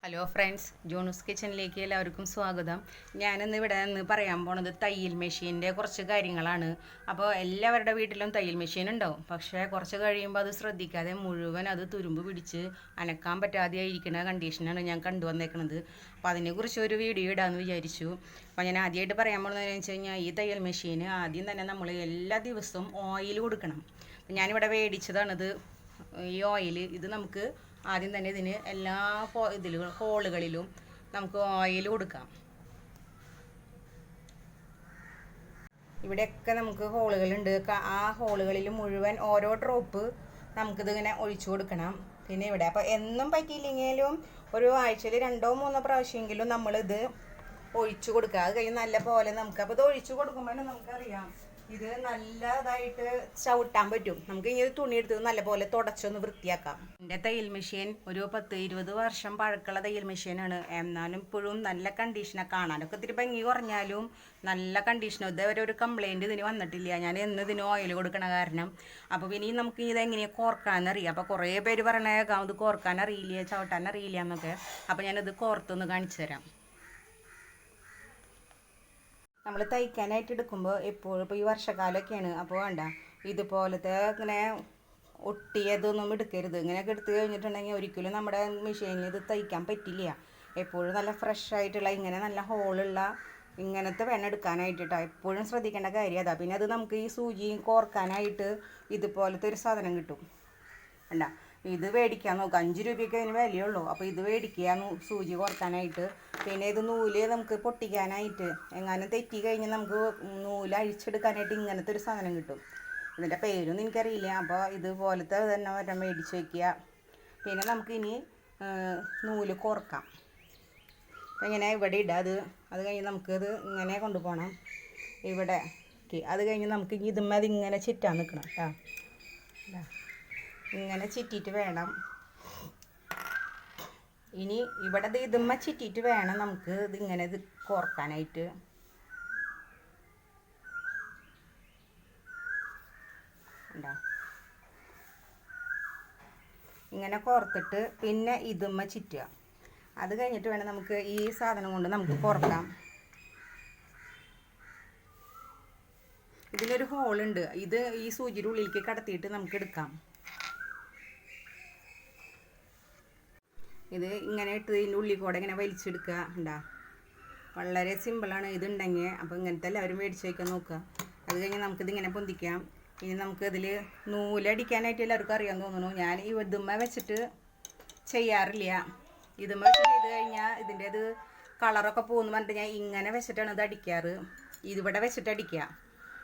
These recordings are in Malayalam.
ഹലോ ഫ്രണ്ട്സ്, ജോണൂസ് കിച്ചണിലേക്ക് എല്ലാവർക്കും സ്വാഗതം. ഞാനിന്ന് ഇവിടെ നിന്ന് പറയാൻ പോണത് തയ്യൽ മെഷീൻ്റെ കുറച്ച് കാര്യങ്ങളാണ്. അപ്പോൾ എല്ലാവരുടെ വീട്ടിലും തയ്യൽ മെഷീൻ ഉണ്ടാവും, പക്ഷേ കുറച്ച് കഴിയുമ്പോൾ അത് ശ്രദ്ധിക്കാതെ മുഴുവൻ അത് തുരുമ്പ് പിടിച്ച് അനക്കാൻ പറ്റാതെ ഇരിക്കുന്ന കണ്ടീഷനാണ് ഞാൻ കണ്ടുവന്നേക്കുന്നത്. അപ്പോൾ അതിനെക്കുറിച്ച് ഒരു വീഡിയോ ഇടാമെന്ന് വിചാരിച്ചു. അപ്പോൾ ഞാൻ ആദ്യമായിട്ട് പറയാൻ പോകുന്നതെന്ന് വെച്ച് കഴിഞ്ഞാൽ, ഈ തയ്യൽ മെഷീന് ആദ്യം തന്നെ നമ്മൾ എല്ലാ ദിവസവും ഓയിൽ കൊടുക്കണം. ഞാനിവിടെ മേടിച്ചതാണിത്, ഈ ഓയിൽ. ഇത് നമുക്ക് ആദ്യം തന്നെ ഇതിന് എല്ലാ ഹോളുകളിലും നമുക്ക് ഓയിൽ കൊടുക്കാം. ഇവിടെയൊക്കെ നമുക്ക് ഹോളുകളുണ്ട്. ആ ഹോളുകളിൽ മുഴുവൻ ഓരോ ഡ്രോപ്പ് നമുക്കിതിങ്ങനെ ഒഴിച്ചു കൊടുക്കണം. പിന്നെ ഇവിടെ അപ്പോൾ എന്നും പറ്റിയില്ലെങ്കിലും ഒരു ആഴ്ചയിൽ 2-3 പ്രാവശ്യമെങ്കിലും നമ്മളിത് ഒഴിച്ചു കൊടുക്കുക. അത് കഴിഞ്ഞ് നല്ല പോലെ നമുക്ക് അപ്പോൾ ഇത് ഒഴിച്ചു കൊടുക്കുമ്പോൾ നമുക്കറിയാം ഇത് നല്ലതായിട്ട് ചവിട്ടാൻ പറ്റും. നമുക്ക് ഇനി തുണി എടുത്ത് നല്ലപോലെ തുടച്ചൊന്ന് വൃത്തിയാക്കാം. എൻ്റെ തയ്യൽ മെഷീൻ ഒരു 10-20 വർഷം പഴക്കമുള്ള തയ്യൽ മെഷീനാണ്. എന്നാലും ഇപ്പോഴും നല്ല കണ്ടീഷനാണ്. കാണാനൊക്കെ ഇത്തിരി ഭംഗി കുറഞ്ഞാലും നല്ല കണ്ടീഷനോ. ഇതേവരെ ഒരു കംപ്ലൈൻറ്റ് ഇതിന് വന്നിട്ടില്ല. ഞാൻ എന്ന് ഇതിന് ഓയിൽ കൊടുക്കണ കാരണം. അപ്പോൾ ഇനി നമുക്ക് ഇതെങ്ങനെയാണ് കോർക്കാനറിയാം. അപ്പോൾ കുറേ പേര് പറയണേക്കാം ഇത് കോർക്കാൻ അറിയില്ല, ചവിട്ടാൻ അറിയില്ല എന്നൊക്കെ. അപ്പോൾ ഞാനിത് കോർത്തൊന്ന് കാണിച്ചു തരാം. നമ്മൾ തയ്ക്കാനായിട്ട് എടുക്കുമ്പോൾ എപ്പോഴും ഇപ്പോൾ ഈ വർഷക്കാലമൊക്കെയാണ്, അപ്പോൾ വേണ്ട ഇതുപോലത്തെ ഇങ്ങനെ ഒട്ടിയതൊന്നും എടുക്കരുത്. ഇങ്ങനെയൊക്കെ എടുത്തു കഴിഞ്ഞിട്ടുണ്ടെങ്കിൽ ഒരിക്കലും നമ്മുടെ മെഷീനിൽ ഇത് തയ്ക്കാൻ പറ്റില്ല. എപ്പോഴും നല്ല ഫ്രഷ് ആയിട്ടുള്ള ഇങ്ങനെ നല്ല ഹോളുള്ള ഇങ്ങനത്തെ വേണം എടുക്കാനായിട്ടാണ്. എപ്പോഴും ശ്രദ്ധിക്കേണ്ട കാര്യം അതാ. പിന്നെ അത് നമുക്ക് ഈ സൂചി കോർക്കാനായിട്ട് ഇതുപോലത്തെ ഒരു സാധനം കിട്ടും. വേണ്ട ഇത് മേടിക്കാൻ നോക്കുക. 5 രൂപയ്ക്ക് അതിന് വിലയുള്ളൂ. അപ്പോൾ ഇത് മേടിക്കുക സൂചി കോർക്കാനായിട്ട്. പിന്നെ ഇത് നൂല് നമുക്ക് പൊട്ടിക്കാനായിട്ട് എങ്ങാനും തെറ്റി കഴിഞ്ഞ് നമുക്ക് നൂല് അഴിച്ചെടുക്കാനായിട്ട് ഇങ്ങനത്തെ ഒരു സാധനം കിട്ടും. ഇതിൻ്റെ പേരൊന്നും എനിക്കറിയില്ല. അപ്പോൾ ഇതുപോലത്തെ തന്നെ ഒരെണ്ണം മേടിച്ച് വയ്ക്കുക. പിന്നെ നമുക്കിനി നൂല് കോർക്കാം. ഇങ്ങനെ ഇവിടെ ഇടുക. അത് കഴിഞ്ഞ് നമുക്കത് ഇങ്ങനെ കൊണ്ടുപോകണം ഇവിടെ. അത് കഴിഞ്ഞ് നമുക്ക് ഇതുമ്മ അതിങ്ങനെ ചിറ്റാൻ നിൽക്കണം കേട്ടോ. ഇങ്ങനെ ചിറ്റിയിട്ട് വേണം. ഇനി ഇവിടെ ഇതുമ്മ ചിറ്റിയിട്ട് വേണം നമുക്ക് ഇതിങ്ങനെ ഇത് കോർക്കാനായിട്ട്. ഉണ്ടോ? ഇങ്ങനെ കോർത്തിട്ട് പിന്നെ ഇതുമ്മ ചുറ്റുക. അത് കഴിഞ്ഞിട്ട് വേണം നമുക്ക് ഈ സാധനം കൊണ്ട് നമുക്ക് കോർക്കാം. ഇതിലൊരു ഹോളുണ്ട്. ഇത് ഈ സൂചിയുടെ ഉള്ളിലേക്ക് കടത്തിയിട്ട് നമുക്ക് എടുക്കാം. ഇത് ഇങ്ങനെ ഇട്ട് ഇതിൻ്റെ ഉള്ളിൽ കൂടെ ഇങ്ങനെ വലിച്ചെടുക്കുക. ഉണ്ടാ, വളരെ സിമ്പിളാണ് ഇതുണ്ടെങ്കിൽ. അപ്പോൾ ഇങ്ങനത്തെ എല്ലാവരും മേടിച്ച് വയ്ക്കാൻ നോക്കുക. അത് കഴിഞ്ഞ് നമുക്കിതിങ്ങനെ പൊന്തിക്കാം. ഇനി നമുക്കിതിൽ നൂലടിക്കാനായിട്ട് എല്ലാവർക്കും അറിയാൻ തോന്നുന്നു. ഞാൻ ഈ ഇതുമ്മ വെച്ചിട്ട് ചെയ്യാറില്ല. ഇതുമ്മ വെച്ച് ചെയ്ത് കഴിഞ്ഞാൽ ഇതിൻ്റെ അത് കളറൊക്കെ പോകുന്നു പറഞ്ഞിട്ട് ഞാൻ ഇങ്ങനെ വെച്ചിട്ടാണ് ഇത് അടിക്കാറ്. ഇതിവിടെ വെച്ചിട്ട് അടിക്കുക.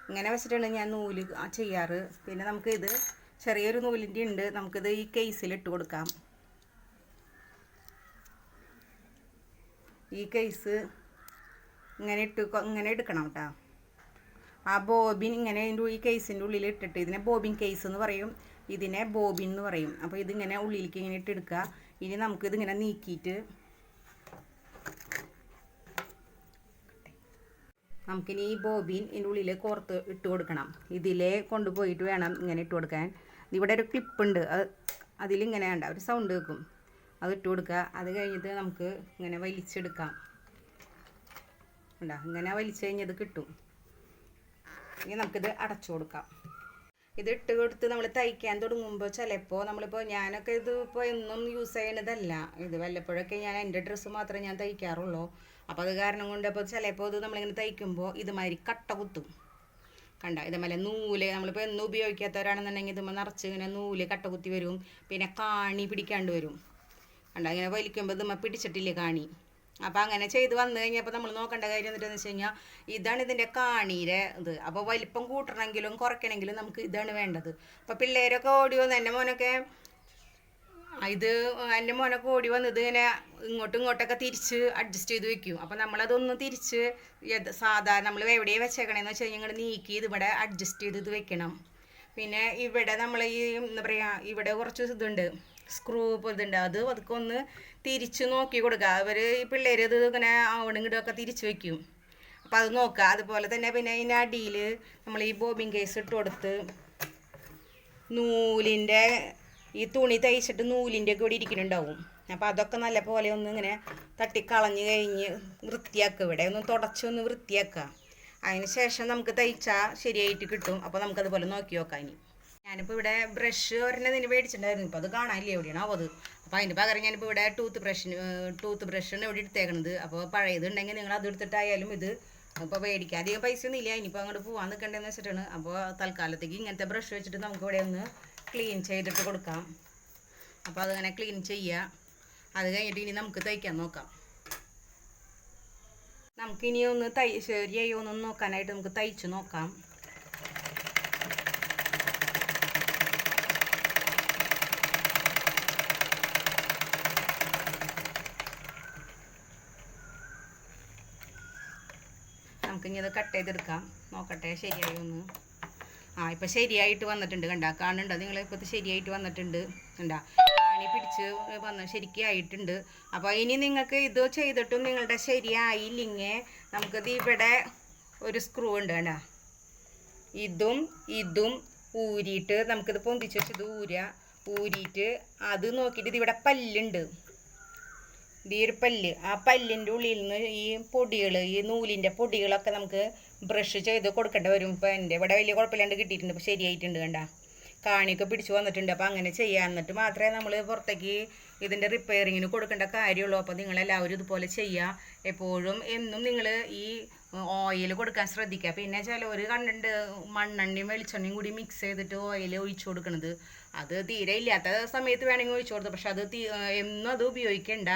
ഇങ്ങനെ വെച്ചിട്ടാണ് ഞാൻ നൂല് ചെയ്യാറ്. പിന്നെ നമുക്കിത് ചെറിയൊരു നൂലിൻ്റെ ഉണ്ട്. നമുക്കിത് ഈ കേസിൽ ഇട്ട് കൊടുക്കാം. ഈ കേസ് ഇങ്ങനെ എടുക്കണം കേട്ടോ. ആ ബോബിൻ ഇങ്ങനെ ഈ കേസിൻ്റെ ഉള്ളിൽ ഇട്ടിട്ട്, ഇതിനെ ബോബിൻ കേസ് എന്ന് പറയും, ഇതിനെ ബോബിൻ എന്ന് പറയും. അപ്പോൾ ഇതിങ്ങനെ ഉള്ളിലേക്ക് ഇങ്ങനെ ഇട്ടെടുക്കുക. ഇനി നമുക്കിതിങ്ങനെ നീക്കിയിട്ട് നമുക്കിനി ഈ ബോബിൻ ഇതിൻ്റെ ഉള്ളിൽ കോർത്ത് ഇട്ട് കൊടുക്കണം. ഇതിലേ കൊണ്ടുപോയിട്ട് വേണം ഇങ്ങനെ ഇട്ട് കൊടുക്കാൻ. ഇവിടെ ഒരു ക്ലിപ്പുണ്ട്, അതിലിങ്ങനെ വേണ്ട ഒരു സൗണ്ട് വെക്കും. അത് ഇട്ട് കൊടുക്കുക. അത് കഴിഞ്ഞിട്ട് നമുക്ക് ഇങ്ങനെ വലിച്ചെടുക്കാം. ഉണ്ടോ? ഇങ്ങനെ വലിച്ചു കഴിഞ്ഞത് കിട്ടും. ഇനി നമുക്കിത് അടച്ചു കൊടുക്കാം. ഇത് ഇട്ട് കൊടുത്ത് നമ്മൾ തയ്ക്കാൻ തുടങ്ങുമ്പോൾ ചിലപ്പോൾ നമ്മളിപ്പോൾ ഞാനൊക്കെ ഇത് ഇപ്പോൾ എന്നും യൂസ് ചെയ്യണതല്ല. ഇത് വല്ലപ്പോഴൊക്കെ ഞാൻ എൻ്റെ ഡ്രസ്സ് മാത്രമേ ഞാൻ തയ്ക്കാറുള്ളൂ. അപ്പോൾ അത് കാരണം കൊണ്ട് അപ്പോൾ ചിലപ്പോൾ ഇത് നമ്മളിങ്ങനെ തയ്ക്കുമ്പോൾ ഇതുമാതിരി കട്ട കുത്തും. കണ്ട, ഇതേപോലെ നൂല് നമ്മളിപ്പോൾ എന്നും ഉപയോഗിക്കാത്തവരാണെന്നുണ്ടെങ്കിൽ ഇതുമ്പോൾ നിറച്ച് ഇങ്ങനെ നൂല് കട്ട കുത്തി വരും. പിന്നെ കാണി പിടിക്കാണ്ട് വരും. കണ്ട, ഇങ്ങനെ വലിക്കുമ്പോൾ ഇതുമ്മ പിടിച്ചിട്ടില്ലേ കാണി. അപ്പോൾ അങ്ങനെ ചെയ്ത് വന്നു കഴിഞ്ഞപ്പോൾ നമ്മൾ നോക്കേണ്ട കാര്യം എന്താണെന്ന് വെച്ച് കഴിഞ്ഞാൽ ഇതാണ് ഇതിൻ്റെ കാണീരെ ഇത്. അപ്പോൾ വലിപ്പം കൂട്ടണമെങ്കിലും കുറയ്ക്കണമെങ്കിലും നമുക്ക് ഇതാണ് വേണ്ടത്. അപ്പോൾ പിള്ളേരൊക്കെ ഓടി വന്ന് എൻ്റെ മോനൊക്കെ ഓടി വന്നത് ഇങ്ങനെ ഇങ്ങോട്ടൊക്കെ തിരിച്ച് അഡ്ജസ്റ്റ് ചെയ്ത് വെക്കും. അപ്പോൾ നമ്മളതൊന്ന് തിരിച്ച് സാധാരണ നമ്മൾ എവിടെയാണ് വെച്ചേക്കണേന്ന് വെച്ച് കഴിഞ്ഞാൽ ഇങ്ങോട്ട് നീക്കി ഇതിവിടെ അഡ്ജസ്റ്റ് ചെയ്ത് ഇത് വെക്കണം. പിന്നെ ഇവിടെ നമ്മൾ ഈ എന്താ പറയുക, ഇവിടെ കുറച്ച് ഇതുണ്ട്, സ്ക്രൂ പോലത്തുണ്ട്. അത് അതൊക്കെ ഒന്ന് തിരിച്ച് നോക്കി കൊടുക്കുക. ഈ പിള്ളേർ ഇത് ഇങ്ങനെ അവിടെ ഇങ്ങോട്ടൊക്കെ തിരിച്ച് വയ്ക്കും. അപ്പോൾ അത് നോക്കുക. അതുപോലെ തന്നെ പിന്നെ അതിൻ്റെ അടിയിൽ നമ്മൾ ഈ ബോബിൻ കേസ് ഇട്ട് കൊടുത്ത് നൂലിൻ്റെ ഈ തുണി തയ്ച്ചിട്ട് നൂലിൻ്റെ ഒക്കെ ഇവിടെ ഇരിക്കുന്നുണ്ടാവും. അപ്പോൾ അതൊക്കെ നല്ല പോലെ ഒന്ന് ഇങ്ങനെ തട്ടിക്കളഞ്ഞ് കഴിഞ്ഞ് വൃത്തിയാക്കുക. ഇവിടെ ഒന്ന് തുടച്ചൊന്ന് വൃത്തിയാക്കുക. അതിന് ശേഷം നമുക്ക് തയ്ച്ചാൽ ശരിയായിട്ട് കിട്ടും. അപ്പോൾ നമുക്കതുപോലെ നോക്കി നോക്കാം. ഇനി ഞാനിപ്പോൾ ഇവിടെ ബ്രഷ് ഒരെണ്ണതിന് മേടിച്ചിട്ടുണ്ടായിരുന്നു. ഇപ്പോൾ അത് കാണാനില്ല, എവിടെയാണോ അത്. അപ്പോൾ അതിൻ്റെ പകരം ഞാനിപ്പോൾ ഇവിടെ ടൂത്ത് ബ്രഷാണ് ഇവിടെ എടുത്തേക്കണത്. അപ്പോൾ പഴയതുണ്ടെങ്കിൽ നിങ്ങൾ അത് എടുത്തിട്ടായാലും ഇത് ഇപ്പോൾ മേടിക്കുക. അധികം പൈസ ഒന്നും ഇല്ല. ഇനിയിപ്പോൾ അങ്ങോട്ട് പോകാൻ നിൽക്കേണ്ടതെന്ന് വെച്ചിട്ടാണ്. അപ്പോൾ തൽക്കാലത്തേക്ക് ഇങ്ങനത്തെ ബ്രഷ് വെച്ചിട്ട് നമുക്ക് ഇവിടെ ഒന്ന് ക്ലീൻ ചെയ്തിട്ട് കൊടുക്കാം. അപ്പോൾ അതങ്ങനെ ക്ലീൻ ചെയ്യുക. അത് കഴിഞ്ഞിട്ട് ഇനി നമുക്ക് തയ്ക്കാൻ നോക്കാം. നമുക്കിനി ഒന്ന് ശരിയായി ഒന്ന് നോക്കാനായിട്ട് നമുക്ക് തയ്ച്ച് നോക്കാം. നമുക്കിനി അത് കട്ട് ചെയ്തെടുക്കാം. നോക്കട്ടെ ശരിയായി ഒന്ന്. ഇപ്പം ശരിയായിട്ട് വന്നിട്ടുണ്ട്. കണ്ടാ കാണുന്നുണ്ടോ നിങ്ങൾ? ഇപ്പോൾ ഇത് ശരിയായിട്ട് വന്നിട്ടുണ്ട്. കണ്ടാ കാണി പിടിച്ച് ശരിക്കും ആയിട്ടുണ്ട്. അപ്പോൾ ഇനി നിങ്ങൾക്ക് ഇത് ചെയ്തിട്ടും നിങ്ങളുടെ ശരിയായില്ലെങ്കിൽ നമുക്കിത് ഇവിടെ ഒരു സ്ക്രൂ ഉണ്ട്. കണ്ടാ ഇതും ഊരിയിട്ട് നമുക്കിത് പൊന്തിച്ച് വെച്ച് ഇത് ഊരിയിട്ട് അത് നോക്കിയിട്ട് ഇതിവിടെ പല്ലുണ്ട്. ഈ ഒരു പല്ല്, ആ പല്ലിൻ്റെ ഉള്ളിൽ നിന്ന് ഈ പൊടികൾ, ഈ നൂലിൻ്റെ പൊടികളൊക്കെ നമുക്ക് ബ്രഷ് ചെയ്ത് കൊടുക്കേണ്ടി വരും. ഇപ്പോൾ എൻ്റെ ഇവിടെ വലിയ കുഴപ്പമില്ലാണ്ട് കിട്ടിയിട്ടുണ്ട്. ഇപ്പോൾ ശരിയായിട്ടുണ്ട്. കണ്ട കാണിയൊക്കെ പിടിച്ച് വന്നിട്ടുണ്ട്. അപ്പോൾ അങ്ങനെ ചെയ്യാൻ എന്നിട്ട് മാത്രമേ നമ്മൾ പുറത്തേക്ക് ഇതിൻ്റെ റിപ്പയറിങ്ങിന് കൊടുക്കേണ്ട കാര്യമുള്ളൂ. അപ്പോൾ നിങ്ങളെല്ലാവരും ഇതുപോലെ ചെയ്യുക. എപ്പോഴും എന്നും നിങ്ങൾ ഈ ഓയിൽ കൊടുക്കാൻ ശ്രദ്ധിക്കുക. പിന്നെ ചിലവർ കണ്ടിട്ടുണ്ട് മണ്ണെണ്ണയും വെളിച്ചെണ്ണയും കൂടി മിക്സ് ചെയ്തിട്ട് ഓയിൽ ഒഴിച്ചു കൊടുക്കുന്നത്. അത് തീരെ ഇല്ലാത്ത സമയത്ത് വേണമെങ്കിൽ ഒഴിച്ചു കൊടുത്തു. പക്ഷെ അത് എന്നും അത് ഉപയോഗിക്കേണ്ട.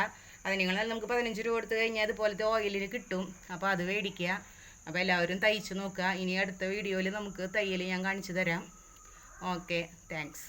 അത് നിങ്ങൾ നമുക്ക് 15 രൂപ കൊടുത്ത് കഴിഞ്ഞാൽ അതുപോലത്തെ ഓയിലിന് കിട്ടും. അപ്പോൾ അത് മേടിക്കുക. അപ്പോൾ എല്ലാവരും തയ്ച്ച് നോക്കുക. ഇനി അടുത്ത വീഡിയോയിൽ നമുക്ക് തയ്യൽ ഞാൻ കാണിച്ചു തരാം. Okay, thanks.